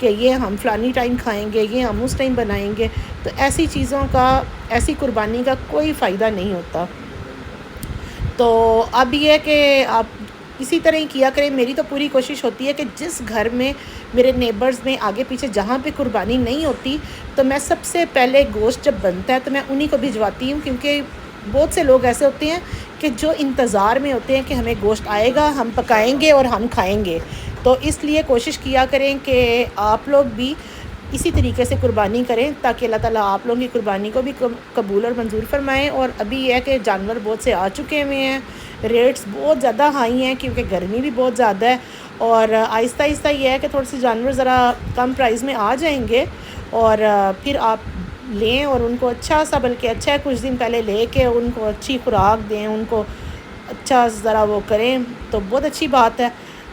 کہ یہ ہم فلانی ٹائم کھائیں گے، یہ ہم اس ٹائم بنائیں گے، تو ایسی چیزوں کا، ایسی قربانی کا کوئی فائدہ نہیں ہوتا۔ تو اب یہ ہے کہ آپ اسی طرح ہی کیا کریں۔ میری تو پوری کوشش ہوتی ہے کہ جس گھر میں میرے نیبرز میں آگے پیچھے جہاں پہ قربانی نہیں ہوتی، تو میں سب سے پہلے گوشت جب بنتا ہے تو میں انہی کو بھجواتی ہوں، کیونکہ بہت سے لوگ ایسے ہوتے ہیں کہ جو انتظار میں ہوتے ہیں کہ ہمیں گوشت آئے گا، ہم پکائیں گے اور ہم کھائیں گے۔ تو اس لیے کوشش کیا کریں کہ آپ لوگ بھی اسی طریقے سے قربانی کریں، تاکہ اللہ تعالیٰ آپ لوگوں کی قربانی کو بھی قبول اور منظور فرمائیں۔ اور ابھی یہ ہے کہ جانور بہت سے آ چکے ہوئے ہیں، ریٹس بہت زیادہ ہائی ہیں کیونکہ گرمی بھی بہت زیادہ ہے، اور آہستہ آہستہ یہ ہے کہ تھوڑے سے جانور ذرا کم پرائز میں آ جائیں گے، اور پھر آپ لیں اور ان کو اچھا سا، بلکہ اچھا ہے کچھ دن پہلے لے کے ان کو اچھی خوراک دیں، ان کو اچھا ذرا وہ کریں، تو بہت اچھی بات ہے۔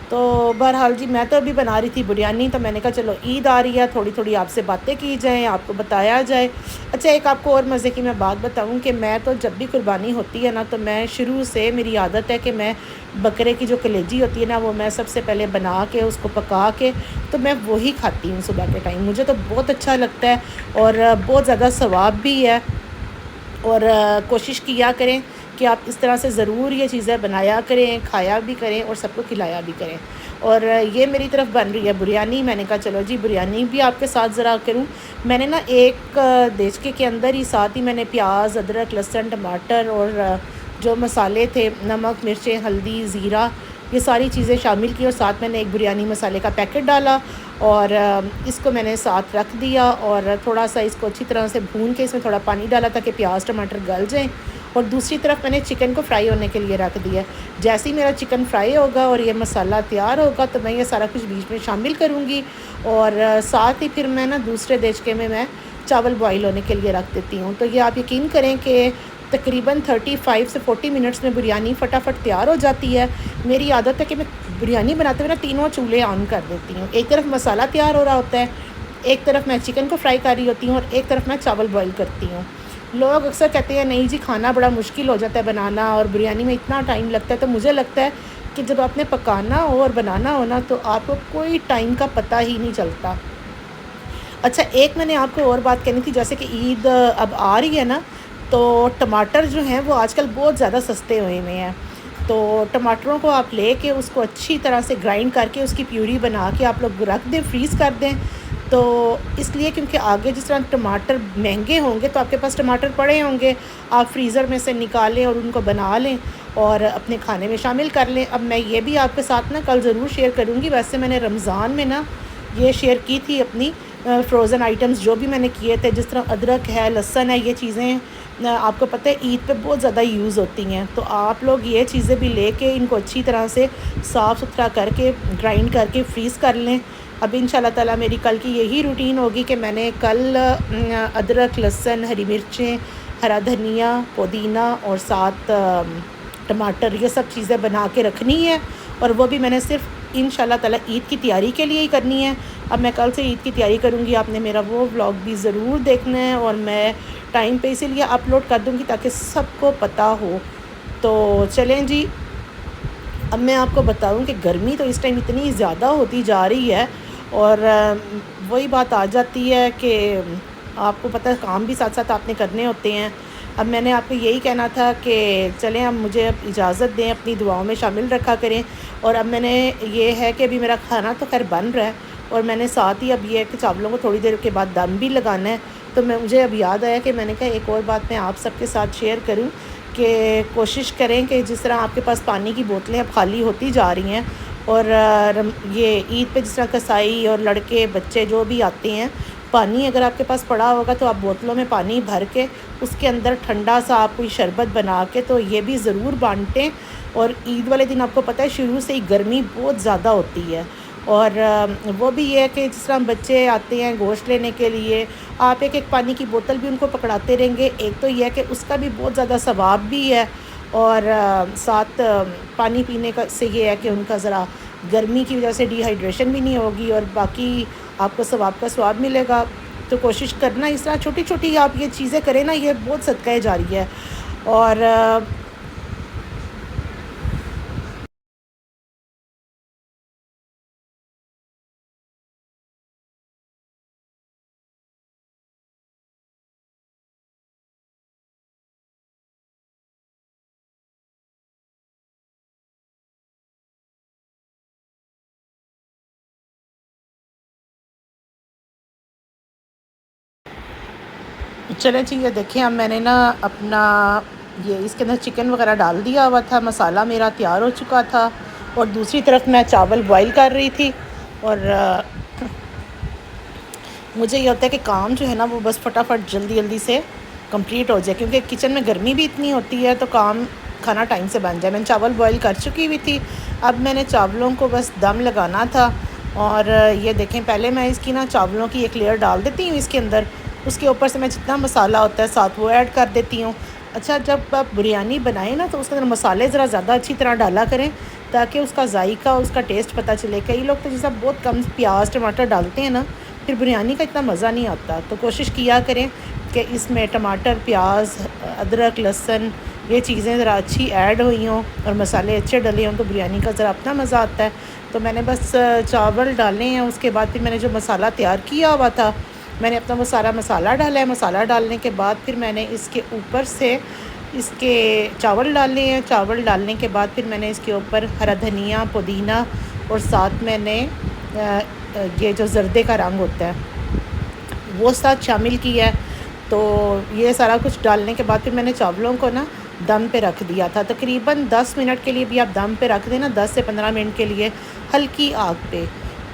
تو بہرحال جی، میں تو ابھی بنا رہی تھی بریانی، تو میں نے کہا چلو عید آ رہی ہے، تھوڑی تھوڑی آپ سے باتیں کی جائیں، آپ کو بتایا جائے۔ اچھا، ایک آپ کو اور مزے کی میں بات بتاؤں کہ میں تو جب بھی قربانی ہوتی ہے نا، تو میں شروع سے میری عادت ہے کہ میں بکرے کی جو کلیجی ہوتی ہے نا، وہ میں سب سے پہلے بنا کے اس کو پکا کے تو میں وہی کھاتی ہوں صبح کے ٹائم۔ مجھے تو بہت اچھا لگتا ہے اور بہت زیادہ ثواب بھی ہے، اور کوشش کیا کریں کہ آپ اس طرح سے ضرور یہ چیزیں بنایا کریں، کھایا بھی کریں اور سب کو کھلایا بھی کریں۔ اور یہ میری طرف بن رہی ہے بریانی، میں نے کہا چلو جی بریانی بھی آپ کے ساتھ ذرا کروں۔ میں نے نا ایک دیچکے کے اندر ہی ساتھ ہی میں نے پیاز، ادرک، لہسن، ٹماٹر اور جو مسالے تھے، نمک، مرچیں، ہلدی، زیرہ، یہ ساری چیزیں شامل کی، اور ساتھ میں نے ایک بریانی مسالے کا پیکٹ ڈالا، اور اس کو میں نے ساتھ رکھ دیا، اور تھوڑا سا اس کو اچھی طرح سے بھون کے اس میں تھوڑا پانی ڈالا تاکہ پیاز ٹماٹر گل جائیں، اور دوسری طرف میں نے چکن کو فرائی ہونے کے لیے رکھ دیا۔ جیسے ہی میرا چکن فرائی ہوگا اور یہ مسالہ تیار ہوگا تو میں یہ سارا کچھ بیچ میں شامل کروں گی، اور ساتھ ہی پھر میں نا دوسرے دیچکے میں چاول بوائل ہونے کے لیے رکھ دیتی ہوں۔ تو یہ آپ یقین کریں کہ تقریباً 35 سے 40 منٹس میں بریانی فٹافٹ تیار ہو جاتی ہے۔ میری عادت ہے کہ میں بریانی بناتے ہوئے نا تینوں چولہے آن کر دیتی ہوں، ایک طرف مسالہ تیار ہو رہا ہوتا ہے، ایک طرف میں چکن کو فرائی کر رہی ہوتی ہوں، اور ایک طرف میں چاول بوائل کرتی ہوں۔ لوگ اکثر کہتے ہیں نہیں جی کھانا بڑا مشکل ہو جاتا ہے بنانا، اور بریانی میں اتنا ٹائم لگتا ہے، تو مجھے لگتا ہے کہ جب آپ نے پکانا ہو اور بنانا ہو نا، تو آپ کو کوئی ٹائم کا پتہ ہی نہیں چلتا۔ اچھا، ایک میں نے آپ کو اور بات کہنی تھی، جیسے کہ عید اب آ رہی ہے نا، تو ٹماٹر جو ہیں وہ آج کل بہت زیادہ سستے ہوئے ہیں، تو ٹماٹروں کو آپ لے کے اس کو اچھی طرح سے گرائنڈ کر کے اس کی پیوری بنا کے آپ لوگ رکھ دیں، فریز کر دیں۔ تو اس لیے کیونکہ آگے جس طرح ٹماٹر مہنگے ہوں گے تو آپ کے پاس ٹماٹر پڑے ہوں گے، آپ فریزر میں سے نکالیں اور ان کو بنا لیں اور اپنے کھانے میں شامل کر لیں۔ اب میں یہ بھی آپ کے ساتھ نا کل ضرور شیئر کروں گی، ویسے میں نے رمضان میں نا یہ شیئر کی تھی اپنی فروزن آئٹمز جو بھی میں نے کیے تھے، جس طرح ادرک ہے، لہسن ہے، یہ چیزیں آپ کو پتہ ہے عید پہ بہت زیادہ یوز ہوتی ہیں، تو آپ لوگ یہ چیزیں بھی لے کے ان کو اچھی طرح سے صاف ستھرا کر کے گرائنڈ کر کے فریز کر لیں۔ اب ان شاء اللہ تعالیٰ میری کل کی یہی روٹین ہوگی کہ میں نے کل ادرک، لہسن، ہری مرچیں، ہرا دھنیا، پودینہ اور ساتھ ٹماٹر، یہ سب چیزیں بنا کے رکھنی ہے، اور وہ بھی میں نے صرف ان شاء اللہ تعالیٰ عید کی تیاری کے لیے ہی کرنی ہے۔ اب میں کل سے عید کی تیاری کروں گی، آپ نے میرا وہ ولاگ بھی ضرور دیکھنا ہے، اور میں ٹائم پہ اسی لیے اپلوڈ کر دوں گی تاکہ سب کو پتہ ہو۔ تو چلیں جی، اب میں آپ کو بتاؤں کہ گرمی تو اس ٹائم اتنی زیادہ ہوتی جا رہی ہے، اور وہی بات آ جاتی ہے کہ آپ کو پتہ ہے کام بھی ساتھ ساتھ آپ نے کرنے ہوتے ہیں۔ اب میں نے آپ کو یہی کہنا تھا کہ چلیں اب مجھے اجازت دیں، اپنی دعاؤں میں شامل رکھا کریں، اور اب میں نے یہ ہے کہ ابھی میرا کھانا تو خیر بن رہا ہے، اور میں نے ساتھ ہی اب یہ ہے کہ چاولوں کو تھوڑی دیر کے بعد دم بھی لگانا ہے، تو مجھے اب یاد آیا کہ میں نے کہا ایک اور بات میں آپ سب کے ساتھ شیئر کروں کہ کوشش کریں کہ جس طرح آپ کے پاس پانی کی بوتلیں اب خالی ہوتی جا رہی ہیں، اور یہ عید پہ جس طرح کسائی اور لڑکے بچے جو بھی آتے ہیں، پانی اگر آپ کے پاس پڑا ہوگا تو آپ بوتلوں میں پانی بھر کے اس کے اندر ٹھنڈا سا آپ کوئی شربت بنا کے تو یہ بھی ضرور بانٹیں۔ اور عید والے دن آپ کو پتہ ہے شروع سے ہی گرمی بہت زیادہ ہوتی ہے، اور وہ بھی یہ ہے کہ جس طرح بچے آتے ہیں گوشت لینے کے لیے، آپ ایک ایک پانی کی بوتل بھی ان کو پکڑاتے رہیں گے، ایک تو یہ ہے کہ اس کا بھی بہت زیادہ ثواب بھی ہے، اور ساتھ پانی پینے کا سے یہ ہے کہ ان کا ذرا گرمی کی وجہ سے ڈی ہائیڈریشن بھی نہیں ہوگی، اور باقی آپ کو ثواب کا ثواب ملے گا۔ تو کوشش کرنا اس طرح چھوٹی چھوٹی آپ یہ چیزیں کریں نا، یہ بہت صدقہ جاری ہے۔ اور چلیں جی، یہ دیکھیں اب میں نے نا اپنا یہ اس کے اندر چکن وغیرہ ڈال دیا ہوا تھا، مسالہ میرا تیار ہو چکا تھا، اور دوسری طرف میں چاول بوائل کر رہی تھی. اور مجھے یہ ہوتا ہے کہ کام جو ہے نا وہ بس فٹافٹ جلدی جلدی سے کمپلیٹ ہو جائے، کیونکہ کچن میں گرمی بھی اتنی ہوتی ہے تو کام کھانا ٹائم سے بن جائے. میں نے چاول بوائل کر چکی ہوئی تھی، اب میں نے چاولوں کو بس دم لگانا تھا. اور یہ دیکھیں پہلے میں اس کی نا چاولوں کی ایک لیئر ڈال دیتی ہوں اس کے اندر، اس کے اوپر سے میں جتنا مسالہ ہوتا ہے ساتھ وہ ایڈ کر دیتی ہوں. اچھا، جب آپ بریانی بنائیں نا تو اس کے اندر مسالے ذرا زیادہ اچھی طرح ڈالا کریں تاکہ اس کا ذائقہ، اس کا ٹیسٹ پتہ چلے. کئی لوگ تو جیسا بہت کم پیاز ٹماٹر ڈالتے ہیں نا، پھر بریانی کا اتنا مزہ نہیں آتا. تو کوشش کیا کریں کہ اس میں ٹماٹر، پیاز، ادرک، لہسن یہ چیزیں ذرا اچھی ایڈ ہوئی ہوں اور مسالے اچھے ڈلے ہوں تو بریانی کا ذرا اپنا مزہ آتا ہے. تو میں نے بس چاول ڈالے ہیں، اس کے بعد پھر میں نے جو مسالہ تیار کیا ہوا تھا میں نے اپنا وہ سارا مسالہ ڈالا ہے. مسالہ ڈالنے کے بعد پھر میں نے اس کے اوپر سے اس کے چاول ڈالے ہیں. چاول ڈالنے کے بعد پھر میں نے اس کے اوپر ہرا دھنیا، پودینہ اور ساتھ میں نے یہ جو زردے کا رنگ ہوتا ہے وہ ساتھ شامل کیا ہے. تو یہ سارا کچھ ڈالنے کے بعد پھر میں نے چاولوں کو نا دم پہ رکھ دیا تھا. تقریباً 10 منٹ کے لیے بھی آپ دم پہ رکھ دیں نا، 10 سے 15 منٹ کے لیے ہلکی آگ پہ.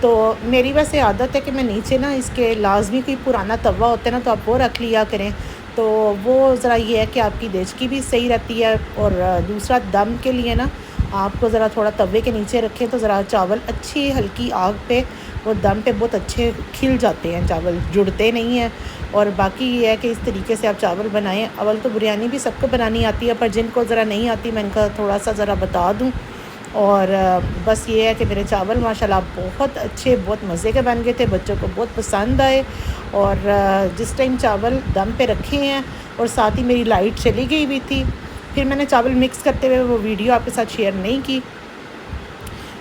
تو میری ویسے عادت ہے کہ میں نیچے نا اس کے لازمی کوئی پرانا توا ہوتا ہے نا تو آپ وہ رکھ لیا کریں، تو وہ ذرا یہ ہے کہ آپ کی دیچکی بھی صحیح رہتی ہے. اور دوسرا دم کے لیے نا آپ کو ذرا تھوڑا توے کے نیچے رکھیں تو ذرا چاول اچھی ہلکی آگ پہ اور دم پہ بہت اچھے کھل جاتے ہیں، چاول جڑتے نہیں ہیں. اور باقی یہ ہے کہ اس طریقے سے آپ چاول بنائیں. اول تو بریانی بھی سب کو بنانی آتی ہے، پر جن کو ذرا نہیں آتی میں ان کا تھوڑا سا ذرا بتا دوں. اور بس یہ ہے کہ میرے چاول ماشاءاللہ بہت اچھے، بہت مزے کے بن گئے تھے، بچوں کو بہت پسند آئے. اور جس ٹائم چاول دم پہ رکھے ہیں اور ساتھ ہی میری لائٹ چلی گئی ہوئی تھی، پھر میں نے چاول مکس کرتے ہوئے وہ ویڈیو آپ کے ساتھ شیئر نہیں کی.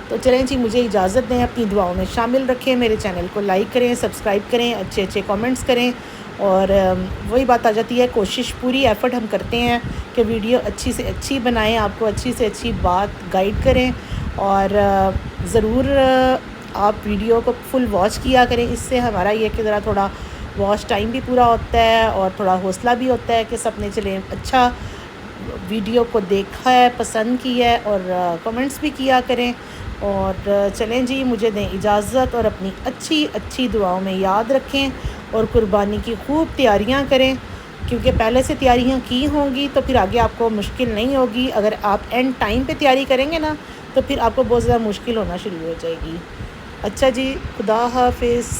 تو چلیں جی، مجھے اجازت دیں، اپنی دعاؤں میں شامل رکھیں، میرے چینل کو لائک کریں، سبسکرائب کریں، اچھے اچھے کامنٹس کریں. اور وہی بات آ جاتی ہے، کوشش پوری ایفرٹ ہم کرتے ہیں کہ ویڈیو اچھی سے اچھی بنائیں، آپ کو اچھی سے اچھی بات گائیڈ کریں. اور ضرور آپ ویڈیو کو فل واچ کیا کریں، اس سے ہمارا یہ کہ ذرا تھوڑا واچ ٹائم بھی پورا ہوتا ہے اور تھوڑا حوصلہ بھی ہوتا ہے کہ سب نے چلیں اچھا ویڈیو کو دیکھا ہے، پسند کی ہے، اور کمنٹس بھی کیا کریں. اور چلیں جی، مجھے دیں اجازت اور اپنی اچھی اچھی دعاؤں میں یاد رکھیں اور قربانی کی خوب تیاریاں کریں، کیونکہ پہلے سے تیاریاں کی ہوں گی تو پھر آگے آپ کو مشکل نہیں ہوگی. اگر آپ اینڈ ٹائم پہ تیاری کریں گے نا تو پھر آپ کو بہت زیادہ مشکل ہونا شروع ہو جائے گی. اچھا جی، خدا حافظ.